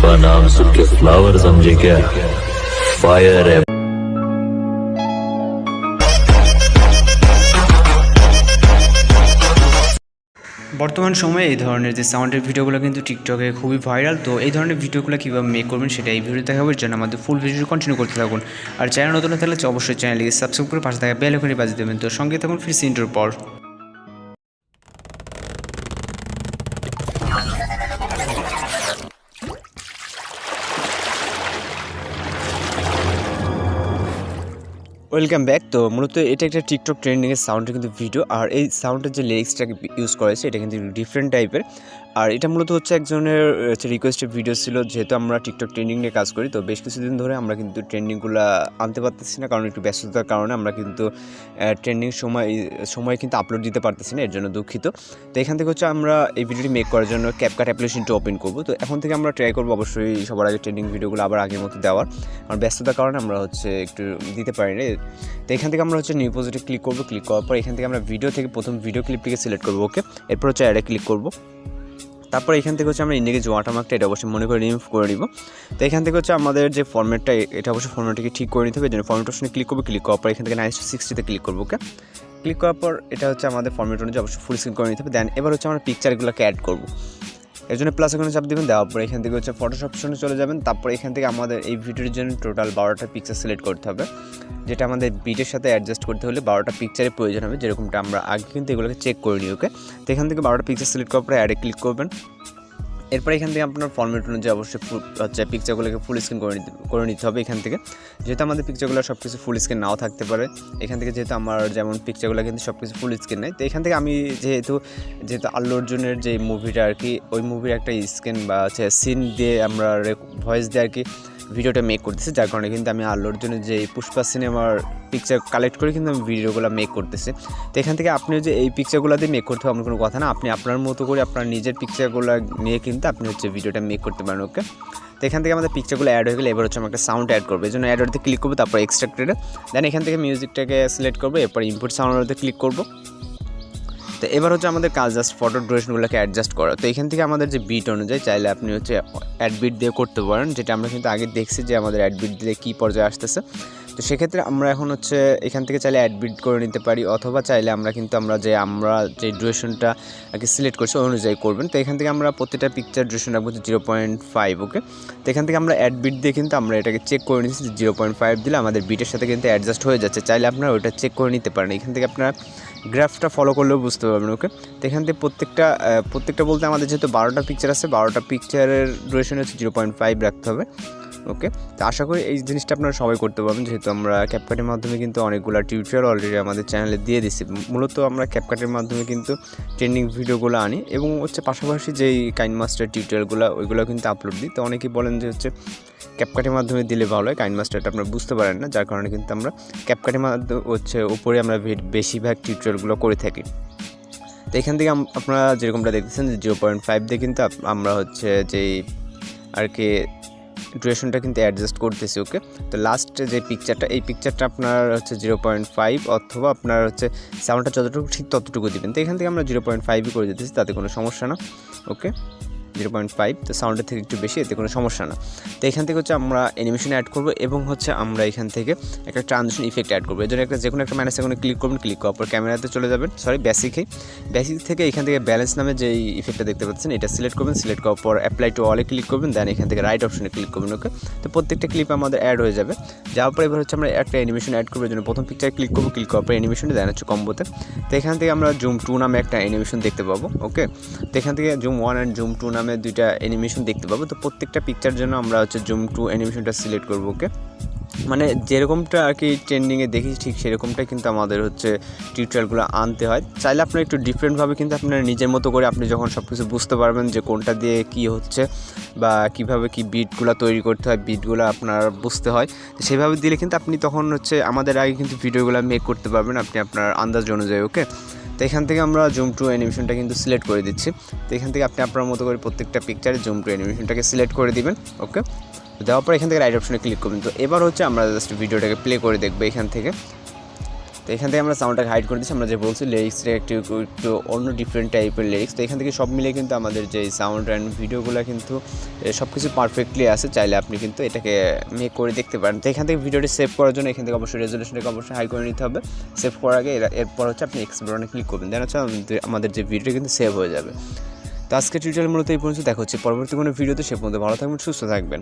पुष्पा नाम सुन के फ्लावर समझे क्या? फायर है। বর্তমান সময়ে এই ধরনের যে সাউন্ডের ভিডিওগুলো কিন্তু টিকটকে খুবই ভাইরাল। তো এই ধরনের ভিডিওগুলো কীভাবে মেক করবেন সেটা এই ভিডিও দেখাবো। এর জন্য আমাদের ফুল ভিডিও কন্টিনিউ করতে থাকুন। আর চ্যানেল নতুন থাকলে অবশ্যই চ্যানেলটিকে সাবস্ক্রাইব করে পাশে থাকা বেল আইকনটি বাজিয়ে দেবেন। তো সঙ্গে থাকুন ফির ইন্টার পর। Welcome back. তো মূলত এটা একটা টিকটক ট্রেন্ডিংয়ের সাউন্ডের কিন্তু ভিডিও। আর এই সাউন্ডের যে লিরিক্সটাকে ইউজ করেছে এটা কিন্তু ডিফারেন্ট টাইপের। আর এটা মূলত হচ্ছে একজনের রিকোয়েস্টেড ভিডিও ছিল। যেহেতু আমরা টিকটক ট্রেন্ডিং নিয়ে কাজ করি, তো বেশ কিছুদিন ধরে আমরা কিন্তু ট্রেন্ডিংগুলো আনতে পারতেছি না, কারণ একটু ব্যস্ততার কারণে আমরা কিন্তু ট্রেন্ডিং সময় কিন্তু আপলোড দিতে পারতেছি না, এর জন্য দুঃখিত। তো এখান থেকে হচ্ছে আমরা এই ভিডিওটি মেক করার জন্য CapCut অ্যাপ্লিকেশনটি ওপেন করবো। তো এখন থেকে আমরা ট্রাই করবো অবশ্যই সবার আগে ট্রেন্ডিং ভিডিওগুলো আবার আগের মতো দেওয়ার, কারণ ব্যস্ততার কারণে আমরা হচ্ছে একটু দিতে পারি না। তো এখান থেকে আমরা হচ্ছে নিউ প্রজেক্টে ক্লিক করবো। ক্লিক করার পর এখান থেকে আমরা ভিডিও থেকে প্রথম ভিডিও ক্লিপটিকে সিলেক্ট করবো। ওকে, এরপর হচ্ছে অ্যাডে ক্লিক করবো। তারপর এখান থেকে হচ্ছে আমরা ইন্ডিকেজ ওয়াটারমার্কটা এটা অবশ্যই মনে করে রিমুভ করে দিব। তো এখান থেকে হচ্ছে আমাদের যে ফর্মেটটা এটা অবশ্যই ফর্মেটটাকে ঠিক করে নিতে হবে। এই জন্য ফর্মেট অপশনে ক্লিক করবো। ক্লিক করার পর এখান থেকে 9:60 ক্লিক করবো। ওকে, ক্লিক করার পর এটা হচ্ছে আমাদের ফর্মেট অনুযায়ী অবশ্যই ফুল স্ক্রিন করে নিতে হবে। দেন এবার হচ্ছে আমরা পিকচারগুলোকে অ্যাড করবো। এর জন্য প্লাস এখানে চাপ দেবেন। দেওয়ার পর এখান থেকে হচ্ছে ফটোশপ অপশনে চলে যাবেন। তারপর এখান থেকে আমাদের এই ভিডিওর জন্য টোটাল 12টা পিকচার সিলেক্ট করতে হবে, যেটা আমাদের বিটের সাথে অ্যাডজাস্ট করতে হলে 12টা পিকচারের প্রয়োজন হবে, যেরকমটা আমরা আগে কিন্তু এগুলোকে চেক করে নিই। ওকে, তো এখান থেকে 12টা পিকচার সিলেক্ট করার পরে অ্যাডে ক্লিক করবেন। এরপর এখান থেকে আপনার ফর্মেট অনুযায়ী অবশ্যই হচ্ছে পিকচারগুলোকে ফুল স্ক্রিন করে নিতে হবে। এখান থেকে যেহেতু আমাদের পিকচারগুলো সব কিছু ফুল স্ক্রিন নাও থাকতে পারে, এখান থেকে যেহেতু আমার যেমন পিকচারগুলো কিন্তু সব কিছু ফুল স্ক্রিন নেই, তো এখান থেকে আমি যেহেতু আল্লু অর্জুনের যে মুভিটা আর কি, ওই মুভির একটা স্ক্রিন বা হচ্ছে সিন দিয়ে আমরা ভয়েস দিয়ে আর কি ভিডিওটা মেক করতেছি, যার কারণে কিন্তু আমি আল্লু অর্জুনের যে পুষ্পা সিনেমার পিকচার কালেক্ট করে কিন্তু আমি ভিডিওগুলো মেক করতেছি। তো এখান থেকে আপনি যে এই পিকচারগুলো দিয়ে মেক করতে হবে এমন কোনো কথা না, আপনি আপনার মতো করে আপনার নিজের পিকচারগুলো নিয়ে কিন্তু আপনি হচ্ছে ভিডিওটা মেক করতে পারেন। ওকে, তো এখান থেকে আমাদের পিকচারগুলো অ্যাড হয়ে গেলে এবার হচ্ছে আমরা একটা সাউন্ড অ্যাড করবো। এই জন্য অ্যাডতে ক্লিক করবো, তারপর এক্সট্রাক্টেডে দেন এখান থেকে মিউজিকটাকে সিলেক্ট করবো, এরপর ইনপুট সাউন্ডে ক্লিক করবো। তো এবার হচ্ছে আমাদের কাজ জাস্ট ফটো ডিউরেশনগুলোকে অ্যাডজাস্ট করা। তো এখান থেকে আমাদের যে বিট অনুযায়ী চাইলে আপনি হচ্ছে অ্যাড বিট দিয়ে করতে পারেন, যেটা আমরা কিন্তু আগে দেখছি যে আমাদের অ্যাড বিট দিয়ে কী পর্যায়ে আসতেছে। তো সেক্ষেত্রে আমরা এখন হচ্ছে এখান থেকে চাইলে অ্যাড বিট করে নিতে পারি, অথবা চাইলে আমরা যে ডিউরেশনটা আর কি সিলেক্ট করছি ওই অনুযায়ী করবেন। তো এখান থেকে আমরা প্রত্যেকটা পিকচার ডিউরেশন রাখবো 0.5। ওকে, তো এখান থেকে আমরা অ্যাড বিট দিয়ে কিন্তু আমরা এটাকে চেক করে নিচ্ছি 0.5 দিলে আমাদের বিটের সাথে কিন্তু অ্যাডজাস্ট হয়ে যাচ্ছে। চাইলে আপনারা ওইটা চেক করে নিতে পারেন। এখান থেকে আপনারা গ্রাফটা ফলো করলেও বুঝতে পারবেন। ওকে, তো এখান থেকে প্রত্যেকটা বলতে আমাদের যেহেতু 12টা পিকচার আছে, 12টা পিকচারের ডিউরেশন হচ্ছে 0.5 রাখতে হবে। ওকে, তো আশা করি এই জিনিসটা আপনারা সবাই করতে পারবেন, যেহেতু আমরা CapCutের মাধ্যমে কিন্তু অনেকগুলো টিউটোরিয়াল অলরেডি আমাদের চ্যানেলে দিয়ে দিচ্ছি। মূলত আমরা CapCutের মাধ্যমে কিন্তু ট্রেন্ডিং ভিডিওগুলো আনি এবং হচ্ছে পাশাপাশি যেই কাইনমাস্টার টিউটোরিয়ালগুলো ওইগুলো কিন্তু আপলোড দিই। তো অনেকেই বলেন যে হচ্ছে CapCutের মাধ্যমে দিলে ভালো হয়, কাইনমাস্টারটা আপনারা বুঝতে পারেন না, যার কারণে কিন্তু আমরা CapCutের মাধ্যমে হচ্ছে উপরে আমরা বেশিরভাগ টিউটোরিয়ালগুলো করে থাকি। তো এখান থেকে আপনারা যেরকমটা দেখতেছেন যে 0.5 দিয়ে কিন্তু আমরা হচ্ছে যেই আর কি ডিউরেশনটা কিন্তু অ্যাডজাস্ট করতেছি। ওকে, তো লাস্ট যে পিকচারটা এই পিকচারটা আপনার হচ্ছে 0.5 অথবা আপনার হচ্ছে সাউন্ডটা যতটুকু ঠিক ততটুকু দিবেন। তো এখান থেকে আমরা 0.5ই করে দিতেছি, তাতে কোনো সমস্যা না। ওকে, 0.5, তো সাউন্ডের থেকে একটু বেশি, এতে কোনো সমস্যা না। তো এখান থেকে হচ্ছে আমরা অ্যানিমেশন অ্যাড করবো এবং হচ্ছে আমরা এখান থেকে একটা ট্রানজিশন ইফেক্ট অ্যাড করবো। এর জন্য যে কোনো একটা মাইনাস এখানে ক্লিক করবেন। ক্লিক করার পর ক্যামেরাতে চলে যাবেন, বেসিক থেকে এখান থেকে ব্যালেন্স নামে যে ইফেক্টটা দেখতে পাচ্ছেন এটা সিলেক্ট করবেন। সিলেক্ট করার পর অ্যাপ্লাই টু অলে ক্লিক করবেন, দেন এখান থেকে রাইট অপশনে ক্লিক করবেন। ওকে, তো প্রত্যেকটা ক্লিপ আমাদের অ্যাড হয়ে যাবে। যাওয়ার পর এবার হচ্ছে আমরা একটা অ্যানিমেশন অ্যাড করবো। জন্য প্রথম পিকচার ক্লিক করবো। ক্লিক করার পর অ্যানিমেশনটা দেন হচ্ছে কম্বোতে। তো এখান থেকে আমরা জুম 2 নামে একটা অ্যানিমেশন দেখতে পাবো। ওকে, তো এখান থেকে জুম 1 অ্যান্ড জুম 2 নামে দুইটা অ্যানিমেশন দেখতে পাবো। তো প্রত্যেকটা পিকচার জন্য আমরা হচ্ছে জুম 2 অ্যানিমেশনটা সিলেক্ট করবো। ওকে, মানে যেরকমটা আর কি ট্রেন্ডিংয়ে দেখি ঠিক সেরকমটাই কিন্তু আমাদের হচ্ছে টিউটোরিয়ালগুলো আনতে হয়। চাইলে আপনার একটু ডিফারেন্টভাবে কিন্তু আপনার নিজের মতো করে আপনি যখন সব কিছু বুঝতে পারবেন যে কোনটা দিয়ে কী হচ্ছে বা কীভাবে কী বিটগুলো তৈরি করতে হয়, বিটগুলো আপনার বুঝতে হয়, সেভাবে দিলে কিন্তু আপনি তখন হচ্ছে আমাদের আগে কিন্তু ভিডিওগুলো মেক করতে পারবেন আপনি আপনার আন্দাজ অনুযায়ী। ওকে, তো এখান থেকে আমরা জুম 2 অ্যানিমেশনটা কিন্তু সিলেক্ট করে দিচ্ছি। তো এখান থেকে আপনি আপনার মতো করে প্রত্যেকটা পিকচারে জুম 2 অ্যানিমেশনটাকে সিলেক্ট করে দিবেন। ওকে, দেওয়ার পর এখান থেকে রাইট অপশনে ক্লিক করবেন। তো এবার হচ্ছে আমরা জাস্ট ভিডিওটাকে প্লে করে দেখবো এখান থেকে। তো এখান থেকে আমরা সাউন্ডটাকে হাইড করে দিচ্ছি। আমরা যে বলছি লিরিক্সটা একটু অন্য ডিফারেন্ট টাইপের লিরিক্স। তো এখান থেকে সব মিলে কিন্তু আমাদের যে সাউন্ড অ্যান্ড ভিডিওগুলো কিন্তু সব কিছু পারফেক্টলি আছে। চাইলে আপনি কিন্তু এটাকে মেক করে দেখতে পারেন। তো এখান থেকে ভিডিওটি সেভ করার জন্য এখান থেকে অবশ্যই রেজলিউশনটাকে অবশ্যই হাই করে নিতে হবে। সেভ করার আগে এরপর হচ্ছে আপনি এক্সপোর্ট বাটনে ক্লিক করবেন, দেন হচ্ছে আমাদের যে ভিডিওটি কিন্তু সেভ হয়ে যাবে। তো আজকে টিউটোরিয়াল মূলত এই পর্যন্ত। দেখা হচ্ছে পরবর্তী কোনো ভিডিওতে। সে পর্যন্ত ভালো থাকবেন, সুস্থ থাকবেন।